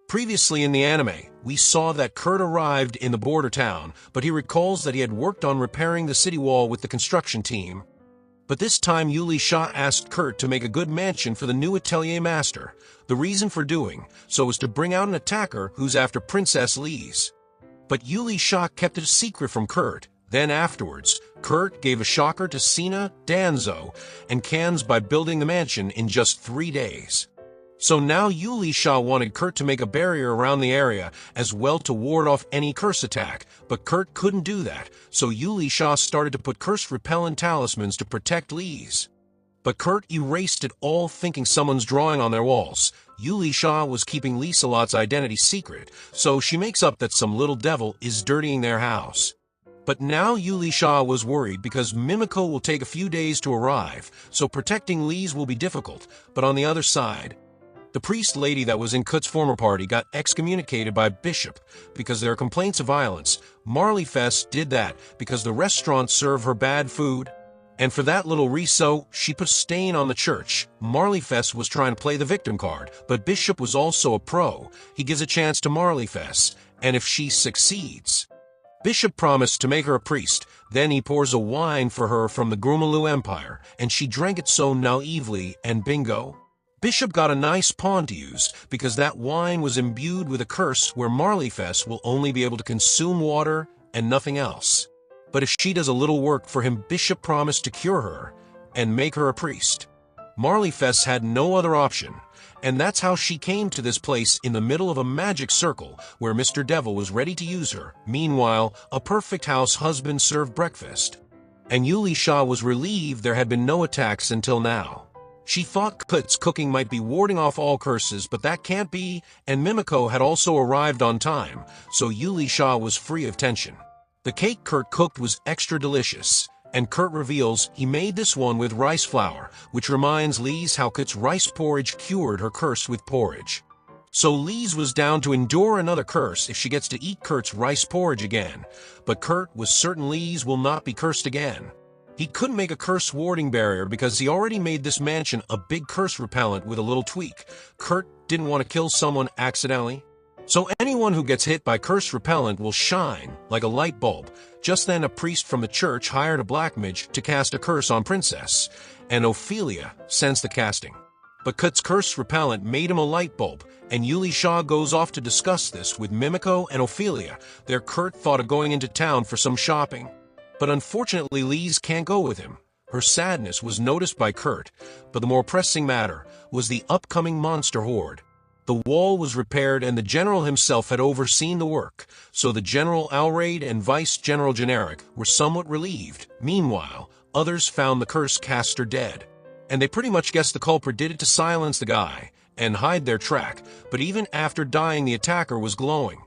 Previously in the anime, we saw that Kurt arrived in the border town, but he recalls that he had worked on repairing the city wall with the construction team. But this time Yuli Sha asked Kurt to make a good mansion for the new Atelier master. The reason for doing so was to bring out an attacker who's after Princess Lise. But Yuli Sha kept it a secret from Kurt. Then afterwards, Kurt gave a shocker to Sina, Danzo, and Cans by building the mansion in just 3 days. So now Yuli Sha wanted Kurt to make a barrier around the area as well to ward off any curse attack, but Kurt couldn't do that, so Yuli Sha started to put curse-repellent talismans to protect Lise. But Kurt erased it all thinking someone's drawing on their walls. Yuli Sha was keeping Lieselot's identity secret, so she makes up that some little devil is dirtying their house. But now Yuli Sha was worried because Mimiko will take a few days to arrive, so protecting Lise will be difficult, but on the other side, the priest lady that was in Kut's former party got excommunicated by Bishop because there are complaints of violence. Marley Fest did that because the restaurant served her bad food. And for that little reso, she put a stain on the church. Marley Fest was trying to play the victim card, but Bishop was also a pro. He gives a chance to Marley Fest, and if she succeeds, Bishop promised to make her a priest. Then he pours a wine for her from the Grumalu Empire, and she drank it so naively, and bingo. Bishop got a nice pawn to use because that wine was imbued with a curse where Marleyfest will only be able to consume water and nothing else. But if she does a little work for him, Bishop promised to cure her and make her a priest. Marleyfest had no other option, and that's how she came to this place in the middle of a magic circle where Mr. Devil was ready to use her. Meanwhile, a perfect house husband served breakfast, and Yuli Sha was relieved there had been no attacks until now. She thought Kut's cooking might be warding off all curses, but that can't be, and Mimiko had also arrived on time, so Yuli Sha was free of tension. The cake Kurt cooked was extra delicious, and Kurt reveals he made this one with rice flour, which reminds Lise how Kut's rice porridge cured her curse with porridge. So Lise was down to endure another curse if she gets to eat Kurt's rice porridge again, but Kurt was certain Lise will not be cursed again. He couldn't make a curse warding barrier because he already made this mansion a big curse repellent with a little tweak. Kurt didn't want to kill someone accidentally. So anyone who gets hit by curse repellent will shine like a light bulb. Just then a priest from the church hired a black mage to cast a curse on Princess, and Ophelia sensed the casting. But Kut's curse repellent made him a light bulb, and Yuli Sha goes off to discuss this with Mimiko and Ophelia. There Kurt thought of going into town for some shopping. But unfortunately Lise can't go with him. Her sadness was noticed by Kurt, but the more pressing matter was the upcoming monster horde. The wall was repaired and the general himself had overseen the work, so the General Alraid and Vice General Generic were somewhat relieved. Meanwhile, others found the curse caster dead, and they pretty much guessed the culprit did it to silence the guy and hide their track, but even after dying the attacker was glowing.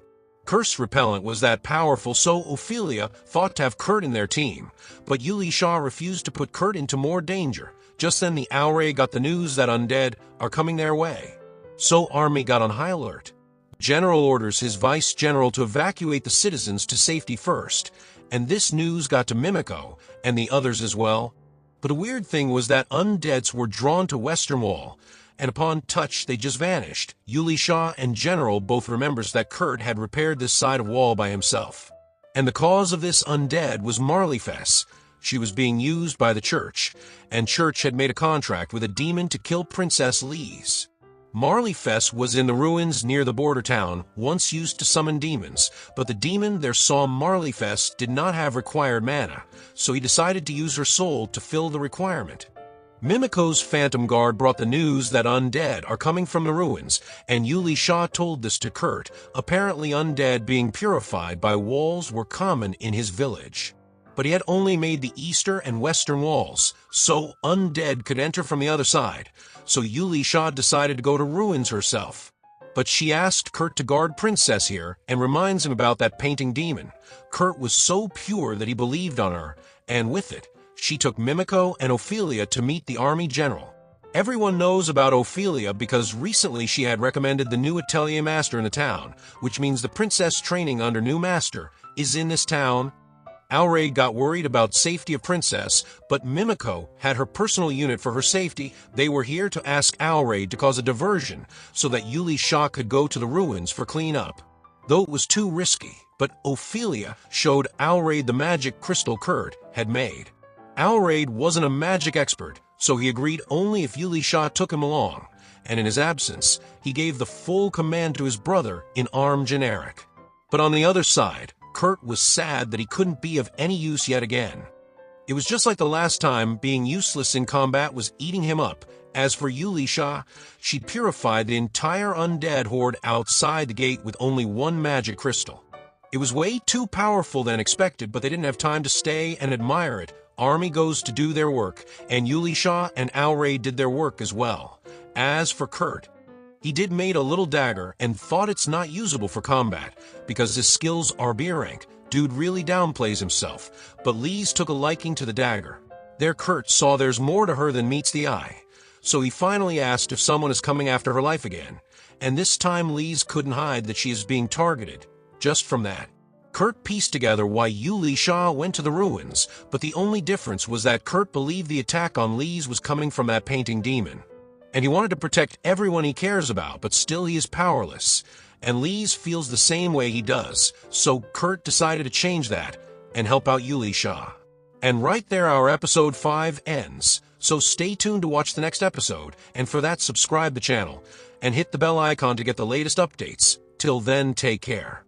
Curse repellent was that powerful, so Ophelia thought to have Kurt in their team, but Yuli Sha refused to put Kurt into more danger. Just then the Aure got the news that undead are coming their way, so army got on high alert. General orders his vice general to evacuate the citizens to safety first, and this news got to Mimiko and the others as well. But a weird thing was that undeads were drawn to Western Wall, and upon touch they just vanished. Yuli Sha and General both remembers that Kurt had repaired this side of wall by himself. And the cause of this undead was Marleyfest. She was being used by the church, and church had made a contract with a demon to kill Princess Lise. Marleyfest was in the ruins near the border town, once used to summon demons, but the demon there saw Marleyfest did not have required mana, so he decided to use her soul to fill the requirement. Mimiko's Phantom Guard brought the news that undead are coming from the ruins, and Yuli Sha told this to Kurt. Apparently undead being purified by walls were common in his village, but he had only made the eastern and western walls, so undead could enter from the other side. So Yuli Sha decided to go to ruins herself. But she asked Kurt to guard Princess here and reminds him about that painting demon. Kurt was so pure that he believed on her, and with it, she took Mimiko and Ophelia to meet the army general. Everyone knows about Ophelia because recently she had recommended the new Atelier master in the town, which means the princess training under new master is in this town. Alraid got worried about safety of Princess, but Mimiko had her personal unit for her safety. They were here to ask Alraid to cause a diversion so that Yuli Sha could go to the ruins for cleanup. Though it was too risky, but Ophelia showed Alraid the magic crystal Kurt had made. Alraid wasn't a magic expert, so he agreed only if Yuli Sha took him along, and in his absence, he gave the full command to his brother in armed generic. But on the other side, Kurt was sad that he couldn't be of any use yet again. It was just like the last time, being useless in combat was eating him up. As for Yuli Sha, she purified the entire undead horde outside the gate with only one magic crystal. It was way too powerful than expected, but they didn't have time to stay and admire it. Army goes to do their work, and Yuli Sha and Alraid did their work as well. As for Kurt, he did made a little dagger and thought it's not usable for combat because his skills are B rank. Dude really downplays himself, but Lise took a liking to the dagger. There Kurt saw there's more to her than meets the eye, so he finally asked if someone is coming after her life again, and this time Lise couldn't hide that she is being targeted. Just from that, Kurt pieced together why Yuli Sha went to the ruins, but the only difference was that Kurt believed the attack on Lise was coming from that painting demon. And he wanted to protect everyone he cares about, but still he is powerless. And Lise feels the same way he does, so Kurt decided to change that and help out Yuli Sha. And right there our episode 5 ends, so stay tuned to watch the next episode, and for that subscribe the channel, and hit the bell icon to get the latest updates. Till then, take care.